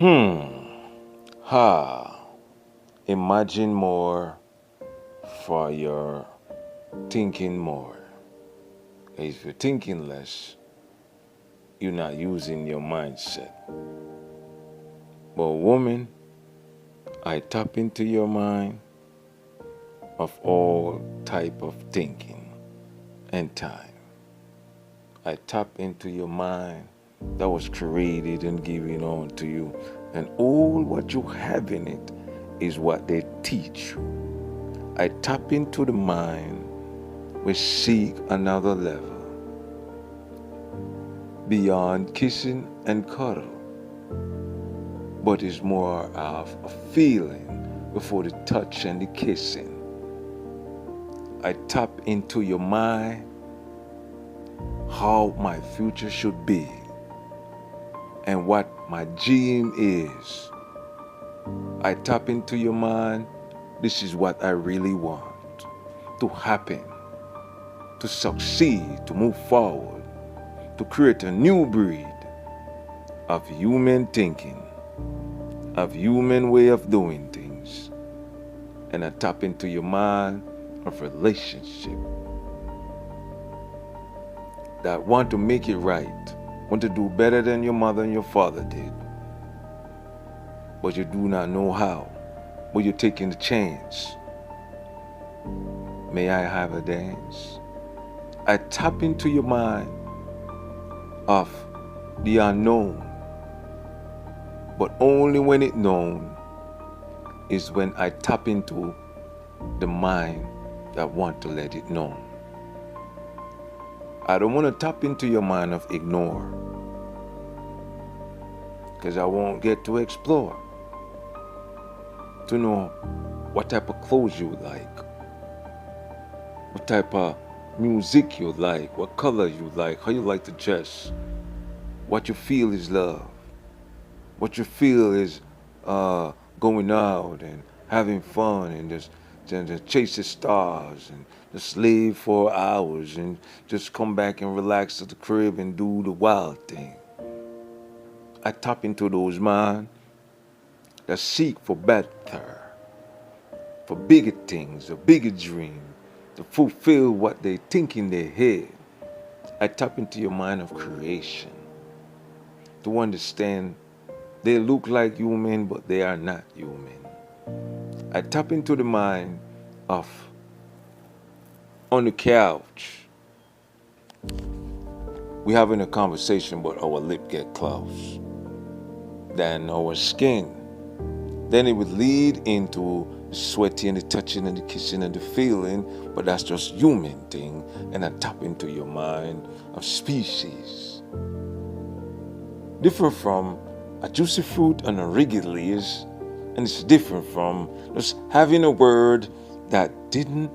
Ha. Imagine more for your thinking more. If you're thinking less, you're not using your mindset. But woman, I tap into your mind of all type of thinking and time. I tap into your mind that was created and given on to you. And all what you have in it is what they teach you. I tap into the mind which seek another level beyond kissing and cuddle, but is more of a feeling before the touch and the kissing. I tap into your mind how my future should be and what my dream is. I tap into your mind, this is what I really want to happen, to succeed, to move forward, to create a new breed of human thinking, of human way of doing things. And I tap into your mind of relationship that want to make it right, want to do better than your mother and your father did, but you do not know how, but you're taking the chance. May I have a dance? I tap into your mind of the unknown, but only when it's known is when I tap into the mind that want to let it know. I don't want to tap into your mind of ignore, because I won't get to explore, to know what type of clothes you like, what type of music you like, what color you like, how you like to dress, what you feel is love, what you feel is going out and having fun and just chase the stars and just live for hours and just come back and relax at the crib and do the wild thing. I tap into those minds that seek for better, for bigger things, a bigger dream, to fulfill what they think in their head. I tap into your mind of creation, to understand they look like human, but they are not human. I tap into the mind of on the couch, we having a conversation, but our lip get close. Then our skin. Then it would lead into the sweaty and the touching and the kissing and the feeling, but that's just human thing. And I tap into your mind of species. Different from a juicy fruit and a rigid leaves, and it's different from just having a word that didn't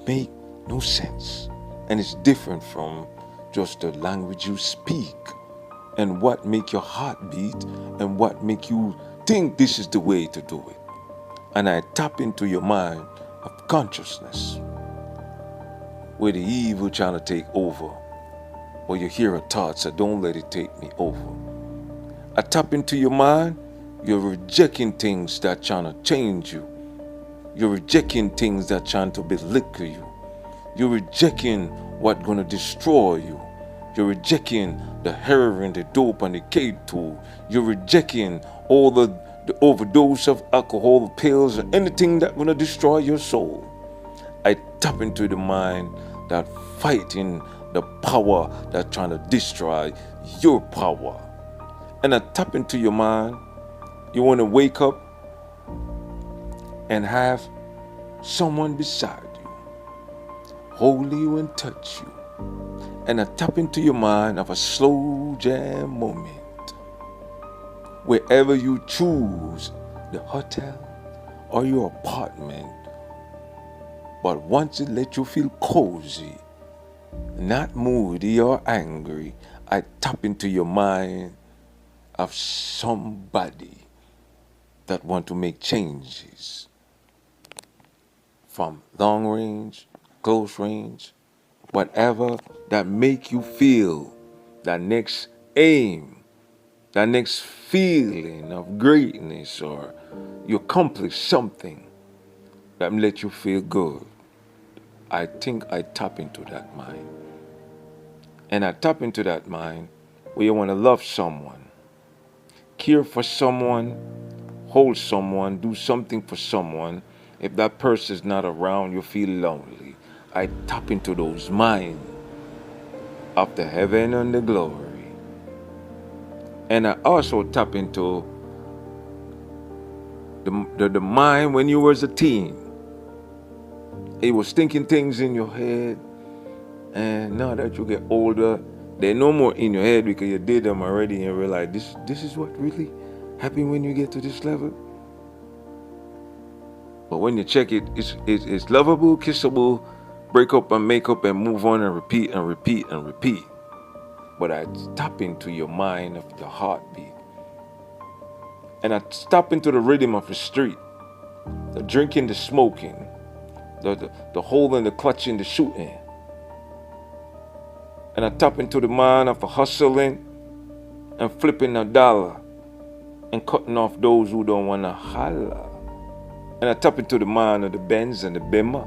make no sense. And it's different from just the language you speak and what make your heart beat and what make you think this is the way to do it. And I tap into your mind of consciousness where the evil trying to take over, or you hear a thought, so don't let it take me over. I tap into your mind, you're rejecting things that trying to change you. You're rejecting things that trying to belittle you. You're rejecting what's going to destroy you. You're rejecting the heroin, the dope, and the K2. You're rejecting all the overdose of alcohol, pills, and anything that's going to destroy your soul. I tap into the mind that fighting the power that's trying to destroy your power. And I tap into your mind. You want to wake up and have someone beside you, hold you and touch you. And I tap into your mind of a slow jam moment. Wherever you choose, the hotel or your apartment, but once it let you feel cozy, not moody or angry, I tap into your mind of somebody that want to make changes from long range, close range, whatever that make you feel that next aim that next feeling of greatness, or you accomplish something that let you feel good. I think I tap into that mind. And I tap into that mind where you want to love someone, care for someone, hold someone, do something for someone. If that person is not around, you feel lonely. I tap into those minds of the heaven and the glory. And I also tap into the mind when you was a teen. It was thinking things in your head, and now that you get older, they're no more in your head because you did them already and you realize this is what really happened when you get to this level. But when you check it, it's lovable, kissable, break up and make up and move on and repeat and repeat and repeat. But I tap into your mind of the heartbeat. And I tap into the rhythm of the street, the drinking, the smoking, the holding, the clutching, the shooting. And I tap into the mind of the hustling and flipping a dollar and cutting off those who don't want to holler. And I tap into the mind of the Benz and the Bimmer,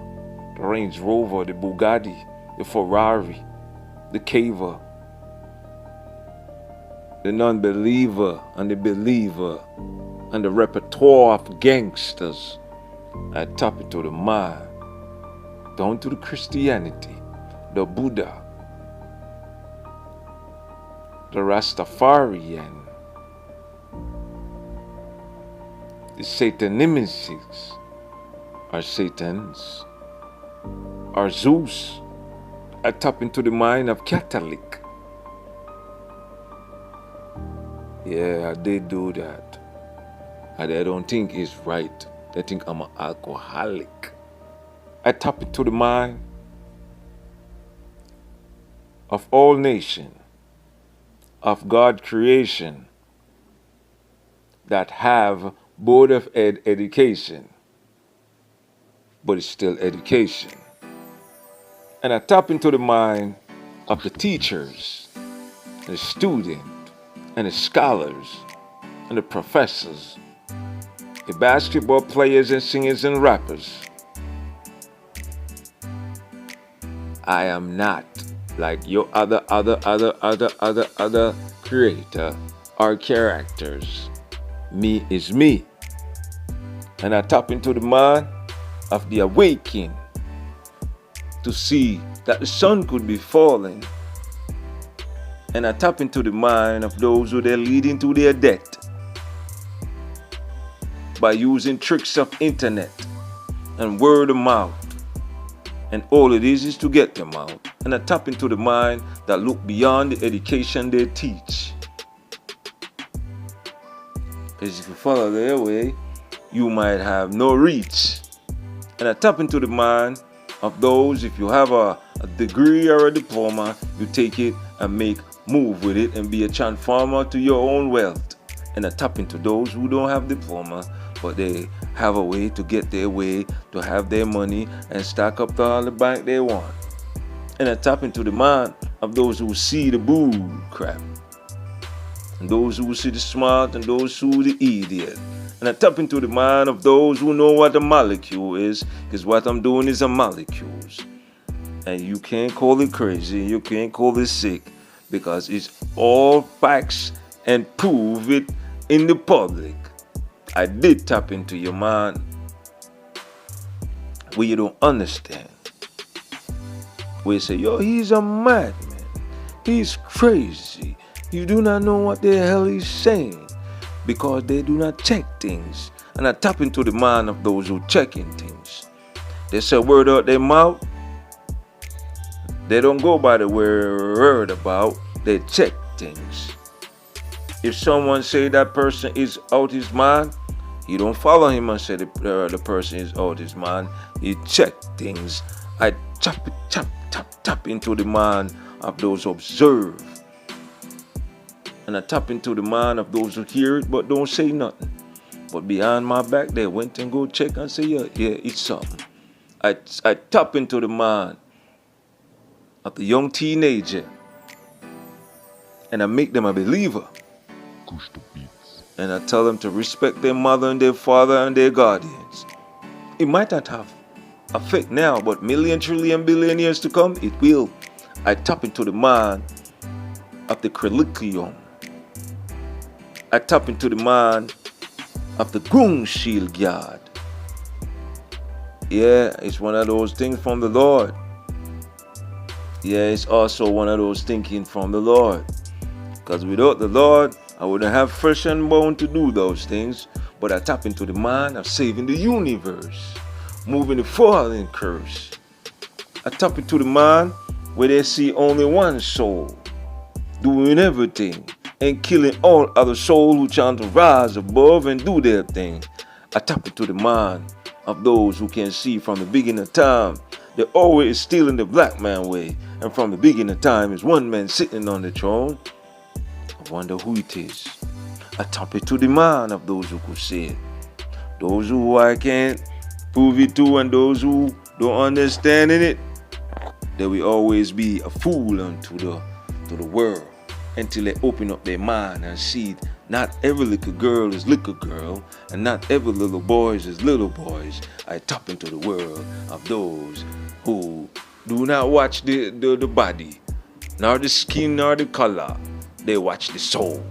the Range Rover, the Bugatti, the Ferrari, the Caver, the non-believer and the believer, and the repertoire of gangsters. I tap into the mind, down to the Christianity, the Buddha, the Rastafarian, the Satanimics, or Satans, or Zeus. I tap into the mind of Catholic. Yeah, I did do that. And I don't think it's right. They think I'm an alcoholic. I tap into the mind of all nations, of God creation, that have Board of Ed education, but it's still education. And I tap into the mind of the teachers, the students, and the scholars, and the professors, the basketball players and singers and rappers. I am not like your other creator or characters. Me is me. And I tap into the mind of the awakening to see that the sun could be falling. And I tap into the mind of those who they're leading to their death by using tricks of internet and word of mouth. And all it is to get them out. And I tap into the mind that look beyond the education they teach. Because if you follow their way, you might have no reach. And I tap into the mind of those, if you have a degree or a diploma, you take it and move with it and be a transformer to your own wealth. And I tap into those who don't have diploma, but they have a way to get their way, to have their money and stack up all the bank they want. And I tap into the mind of those who see the bull crap, and those who see the smart, and those who the idiot. And I tap into the mind of those who know what a molecule is, because what I'm doing is a molecules. And you can't call it crazy, you can't call it sick, because it's all facts and prove it in the public. I did tap into your mind where you don't understand. Where you say, yo, he's a madman, he's crazy. You do not know what the hell he's saying, because they do not check things. And I tap into the mind of those who checking things. They say word out their mouth. They don't go by the word about, they check things. If someone say that person is out his mind, you don't follow him and say the person is out his mind. You check things. I tap into the mind of those who observe. And I tap into the mind of those who hear it but don't say nothing. But behind my back, they went and go check and say, yeah, it's something. I tap into the mind of the young teenager, and I make them a believer And I tell them to respect their mother and their father and their guardians. It might not have effect now, but million, trillion, billion years to come, it will. I tap into the mind of the Crelikium. I tap into the mind of the Groom Shield Guard. Yeah, it's one of those things from the Lord. Yeah, it's also one of those thinking from the Lord. Because without the Lord, I wouldn't have flesh and bone to do those things. But I tap into the mind of saving the universe, moving the fallen curse. I tap into the mind where they see only one soul, doing everything and killing all other souls who trying to rise above and do their thing. I tap into the mind of those who can see from the beginning of time. They're always stealing the black man way. And from the beginning of time is one man sitting on the throne. I wonder who it is. I tap into the mind of those who could say it. Those who I can't prove it to and those who don't understand in it. They will always be a fool unto the world until they open up their mind and see not every little girl is little girl and not every little boy is little boys. I tap into the world of those who do not watch the body, nor the skin, nor the color. They watch the soul.